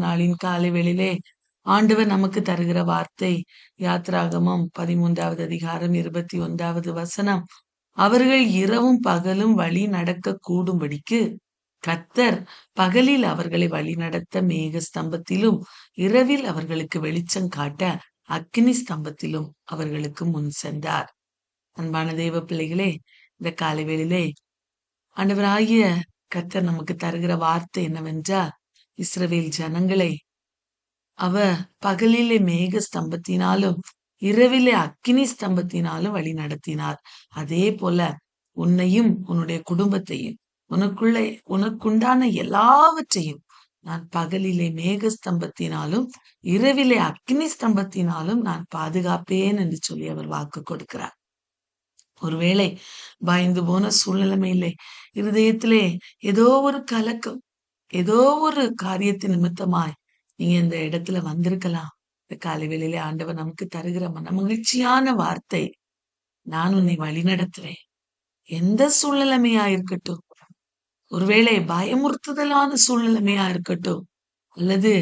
நாளின் காலை வேளையிலே ஆண்டவர் நமக்கு தருகிற வார்த்தை யாத்ராகமம் 13வது அதிகாரம் 21வது வசனம். அவர்கள் இரவும் பகலும் வழி நடக்க கூடும்படிக்கு கர்த்தர் பகலில் அவர்களை வழிநடத்த மேக ஸ்தம்பத்திலும் இரவில் அவர்களுக்கு வெளிச்சம் காட்ட அக்கினி ஸ்தம்பத்திலும் அவர்களுக்கு முன் சென்றார். அன்பான தேவ பிள்ளைகளே, இந்த காலை வேளையிலே ஆண்டவராகிய கர்த்தர் நமக்கு தருகிற வார்த்தை என்னவென்றால், இஸ்ரவேல் ஜனங்களை அவர் பகலிலே மேக ஸ்தம்பத்தினாலும் இரவிலே அக்கினி ஸ்தம்பத்தினாலும் வழி நடத்தினார். அதே போல உன்னையும் உன்னுடைய குடும்பத்தையும் உனக்குண்டான எல்லாவற்றையும் நான் பகலிலே மேக ஸ்தம்பத்தினாலும் இரவிலே அக்கினி ஸ்தம்பத்தினாலும் நான் பாதுகாப்பேன் என்று சொல்லி அவர் வாக்கு கொடுக்கிறார். ஒருவேளை பயந்து போன சூழ்நிலைமையிலே இருதயத்திலே ஏதோ ஒரு கலக்கம், ஏதோ ஒரு காரியத்தின் நிமித்தமாய் நீங்க இந்த இடத்துல வந்திருக்கலாம். இந்த காலை வேளையிலே ஆண்டவர் நமக்கு தருகிற மகிழ்ச்சியான வார்த்தை, நான் உன்னை வழி நடத்துவேன். எந்த சூழ்நிலைமையா இருக்கட்டும், ஒருவேளை பயமுறுத்துதலான சூழ்நிலைமையா இருக்கட்டும், அல்லது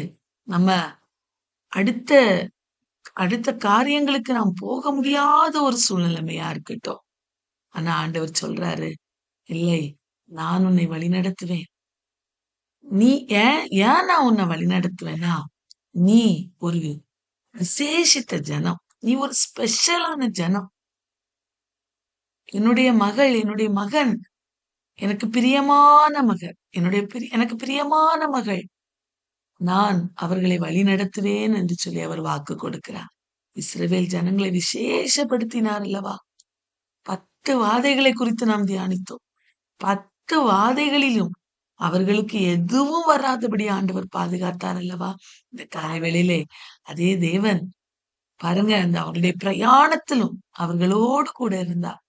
நம்ம அடுத்த அடுத்த காரியங்களுக்கு நாம் போக முடியாத ஒரு சூழ்நிலைமையா இருக்கட்டும், ஆனா ஆண்டவர் சொல்றாரு, இல்லை, நான் உன்னை வழி நடத்துவேன். நீ ஏன் நான் உன்னை வழி நடத்துவேனா, நீ ஒரு விசேஷித்த ஜனம், நீ ஒரு ஸ்பெஷலான ஜனம். என்னுடைய மகள், என்னுடைய மகன், எனக்கு பிரியமான மகள், எனக்கு பிரியமான மகள், நான் அவர்களை வழி நடத்துவேன் என்று சொல்லி அவர் வாக்கு கொடுக்கிறார். இஸ்ரவேல் ஜனங்களை விசேஷப்படுத்தினார் அல்லவா? 10 வாதைகளை குறித்து நாம் தியானித்தோம். 10 வாதைகளிலும் அவர்களுக்கு எதுவும் வராதபடி ஆண்டவர் பாதுகாத்தார் அல்லவா? இந்த காலை வேளையிலே அதே தேவன் பாருங்க, அந்த அவருடைய பிரயாணத்திலும் அவர்களோடு கூட இருந்தார்.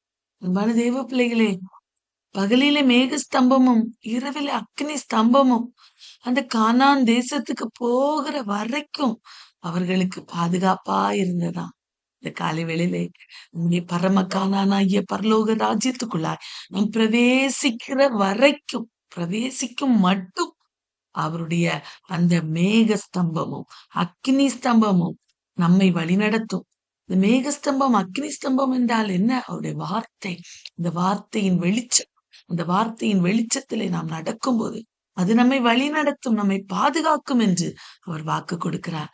அன்பான தேவ பிள்ளைகளே, பகலிலே மேக ஸ்தம்பமும் இரவிலே அக்னி ஸ்தம்பமும் அந்த கானான் தேசத்துக்கு போகிற வரைக்கும் அவர்களுக்கு பாதுகாப்பா இருந்ததாம். இந்த காலை வேளையிலே நம்முடைய பரம கானானாகிய பரலோக ராஜ்யத்துக்குள்ளாய் நாம் பிரவேசிக்கும் மட்டும் அவருடைய அந்த மேக ஸ்தம்பமும் அக்னி ஸ்தம்பமும் நம்மை வழிநடத்தும். இந்த மேகஸ்தம்பம் அக்னி ஸ்தம்பம் என்றால் என்ன? அவருடைய வார்த்தை. இந்த வார்த்தையின் வெளிச்சம், அந்த வார்த்தையின் வெளிச்சத்திலே நாம் நடக்கும்போது அது நம்மை வழி நடத்தும், நம்மை பாதுகாக்கும் என்று அவர் வாக்கு கொடுக்கிறார்.